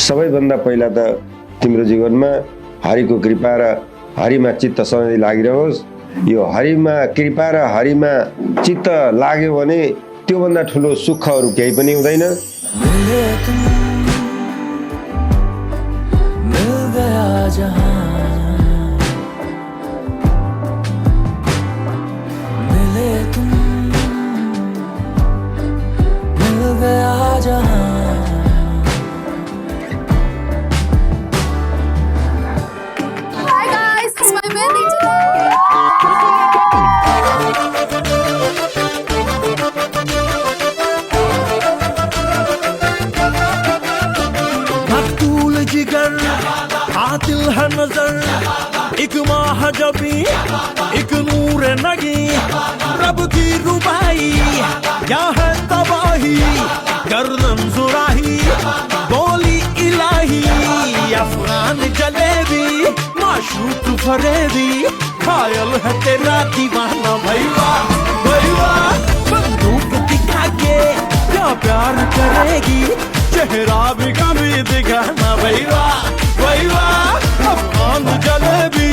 सबैभन्दा पहिला त तिम्रो जीवनमा हरिको कृपा र हरिमा चित्त सधैँ लागिरहोस्। यो हरिमा कृपा र हरिमा चित्त लाग्यो भने त्योभन्दा ठुलो सुखहरू केही पनि हुँदैन। आतिल है नजर एक महाजबी एक नूर नगी रब की रुबाई क्या है तबाही गर्दन सुराही बोली इलाही अफगान जलेबी माशूक फरेबी खायल है तेरा दीवाना भैया भैया बंदूक दिखा के क्या प्यार करेगी चेहरा भी कभी दिखाना भैया भैया अफगान जलेबी